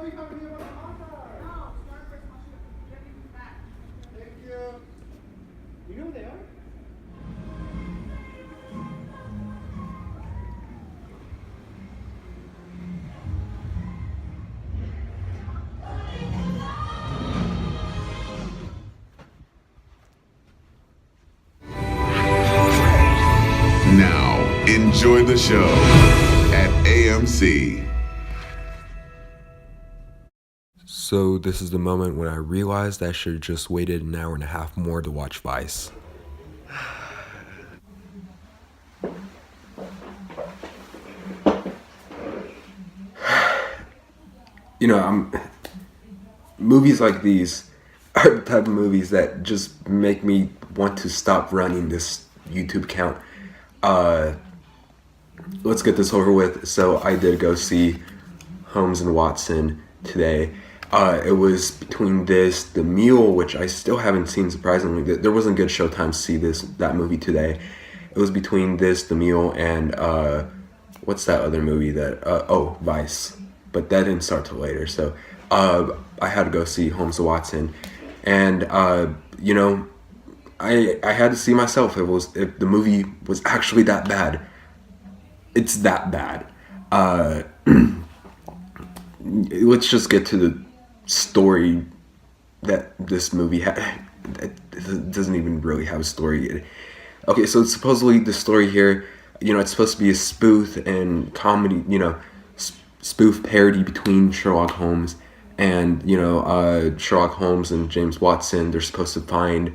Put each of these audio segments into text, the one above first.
You know who they are? Now, enjoy the show at AMC. So this is the moment when I realized I should have just waited an hour and a half more to watch Vice. Movies like these are the type of movies that just make me want to stop running this YouTube account. Let's get this over with. So I did go see Holmes and Watson today. It was between this, The Mule, which I still haven't seen, surprisingly. There wasn't good showtime to see that movie today. It was between this, The Mule, and what's that other movie Vice. But that didn't start till later, so I had to go see Holmes and Watson. And, I had to see myself if the movie was actually that bad. It's that bad. Let's just get to the story that this movie had. It doesn't even really have a story. Okay, so supposedly the story here, it's supposed to be a spoof and comedy, spoof parody between Sherlock Holmes and, Sherlock Holmes and James Watson. They're supposed to find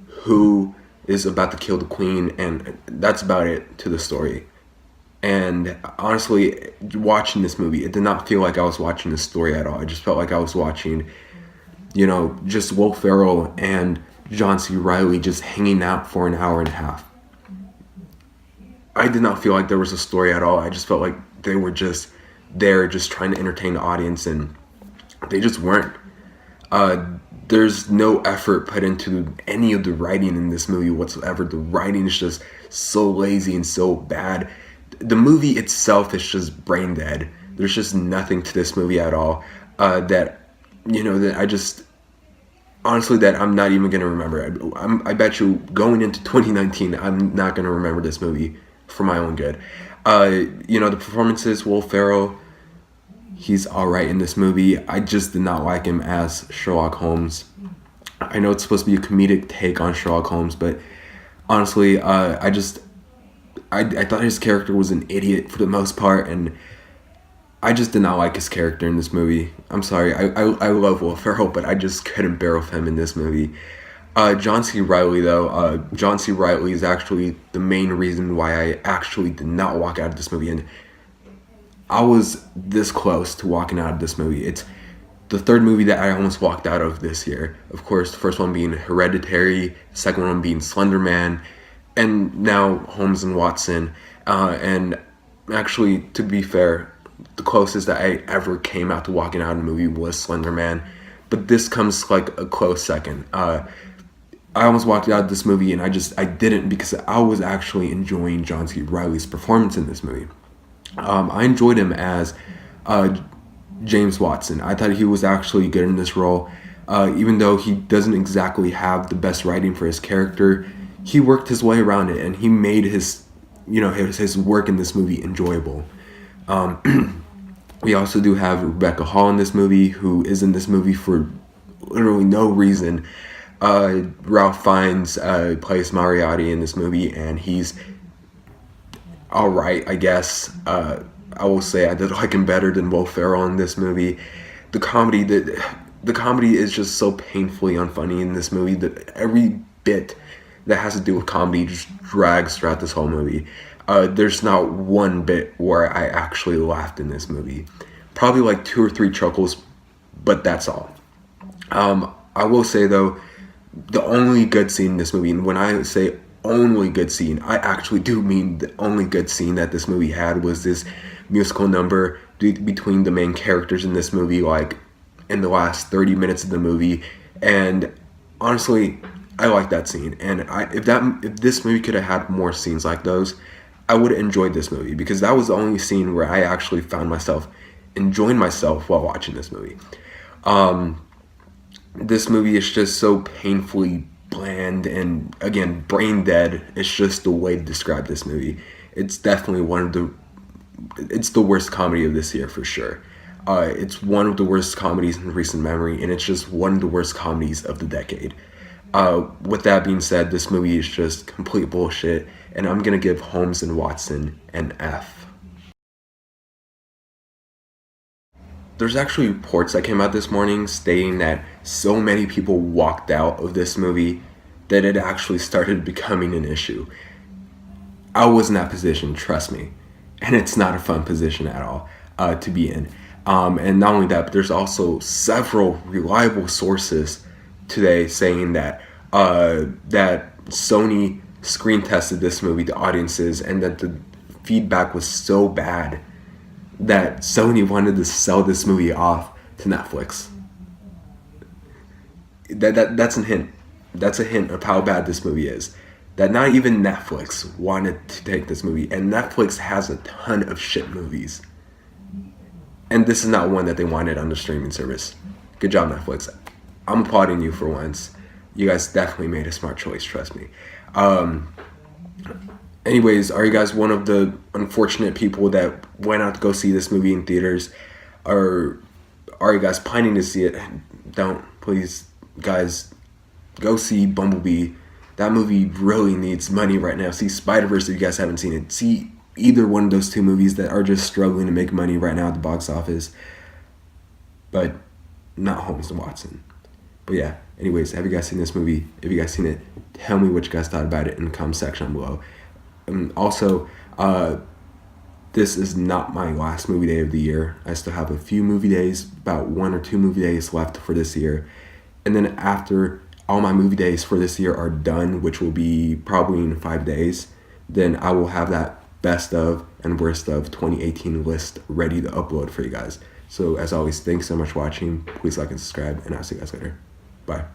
who is about to kill the queen, and that's about it to the story. And honestly, watching this movie, it did not feel like I was watching this story at all. I just felt like I was watching, just Will Ferrell and John C. Reilly just hanging out for an hour and a half. I did not feel like there was a story at all. I just felt like they were just there just trying to entertain the audience, and they just weren't. There's no effort put into any of the writing in this movie whatsoever. The writing is just so lazy and so bad. The movie itself is just brain dead. There's just nothing to this movie at all that I just, honestly, that I'm not even going to remember. I bet you going into 2019, I'm not going to remember this movie for my own good. The performances, Will Ferrell, he's alright in this movie. I just did not like him as Sherlock Holmes. I know it's supposed to be a comedic take on Sherlock Holmes, but honestly, I thought his character was an idiot for the most part, and I just did not like his character in this movie. I'm sorry, I love Will Ferrell, but I just couldn't bear with him in this movie. John C. Reilly, though, John C. Reilly is actually the main reason why I actually did not walk out of this movie, and I was this close to walking out of this movie. It's the third movie that I almost walked out of this year. Of course, the first one being Hereditary, the second one being Slender Man, and now Holmes and Watson. And actually, to be fair, the closest that I ever came out to walking out of the movie was Slender Man. But this comes like a close second. I almost walked out of this movie, and I didn't, because I was actually enjoying John C. Reilly's performance in this movie. I enjoyed him as James Watson. I thought he was actually good in this role. Even though he doesn't exactly have the best writing for his character, he worked his way around it, and he made his work in this movie enjoyable. We also do have Rebecca Hall in this movie, who is in this movie for literally no reason. Ralph Fiennes plays Moriarty in this movie, and he's alright, I guess. I will say I did like him better than Will Ferrell in this movie. The comedy is just so painfully unfunny in this movie that every bit that has to do with comedy just drags throughout this whole movie. There's not one bit where I actually laughed in this movie. Probably like 2 or 3 chuckles, but that's all. I will say, though, the only good scene in this movie, and when I say only good scene, I actually do mean the only good scene that this movie had, was this musical number between the main characters in this movie, like in the last 30 minutes of the movie. And honestly, I like that scene. And if this movie could have had more scenes like those, I would have enjoyed this movie, because that was the only scene where I actually found myself enjoying myself while watching this movie. This movie is just so painfully bland and, again, brain dead. It's just the way to describe this movie. It's definitely it's the worst comedy of this year for sure. It's one of the worst comedies in recent memory, and it's just one of the worst comedies of the decade. With that being said, this movie is just complete bullshit, and I'm gonna give Holmes and Watson an F. There's actually reports that came out this morning stating that so many people walked out of this movie that it actually started becoming an issue. I was in that position, trust me. And it's not a fun position at all to be in. And not only that, but there's also several reliable sources today saying that that Sony screen tested this movie to audiences and that the feedback was so bad that Sony wanted to sell this movie off to Netflix. That's a hint. That's a hint of how bad this movie is. That not even Netflix wanted to take this movie, and Netflix has a ton of shit movies. And this is not one that they wanted on the streaming service. Good job, Netflix. I'm applauding you for once. You guys definitely made a smart choice, trust me. Anyways, are you guys one of the unfortunate people that went out to go see this movie in theaters? Or are you guys planning to see it? Don't, please, guys, go see Bumblebee. That movie really needs money right now. See Spider-Verse if you guys haven't seen it. See either one of those two movies that are just struggling to make money right now at the box office. But not Holmes and Watson. But yeah, anyways, have you guys seen this movie? If you guys seen it, tell me what you guys thought about it in the comment section below. Also, this is not my last movie day of the year. I still have a few movie days, about 1 or 2 movie days left for this year. And then after all my movie days for this year are done, which will be probably in 5 days, then I will have that best of and worst of 2018 list ready to upload for you guys. So as always, thanks so much for watching. Please like and subscribe, and I'll see you guys later. Bye.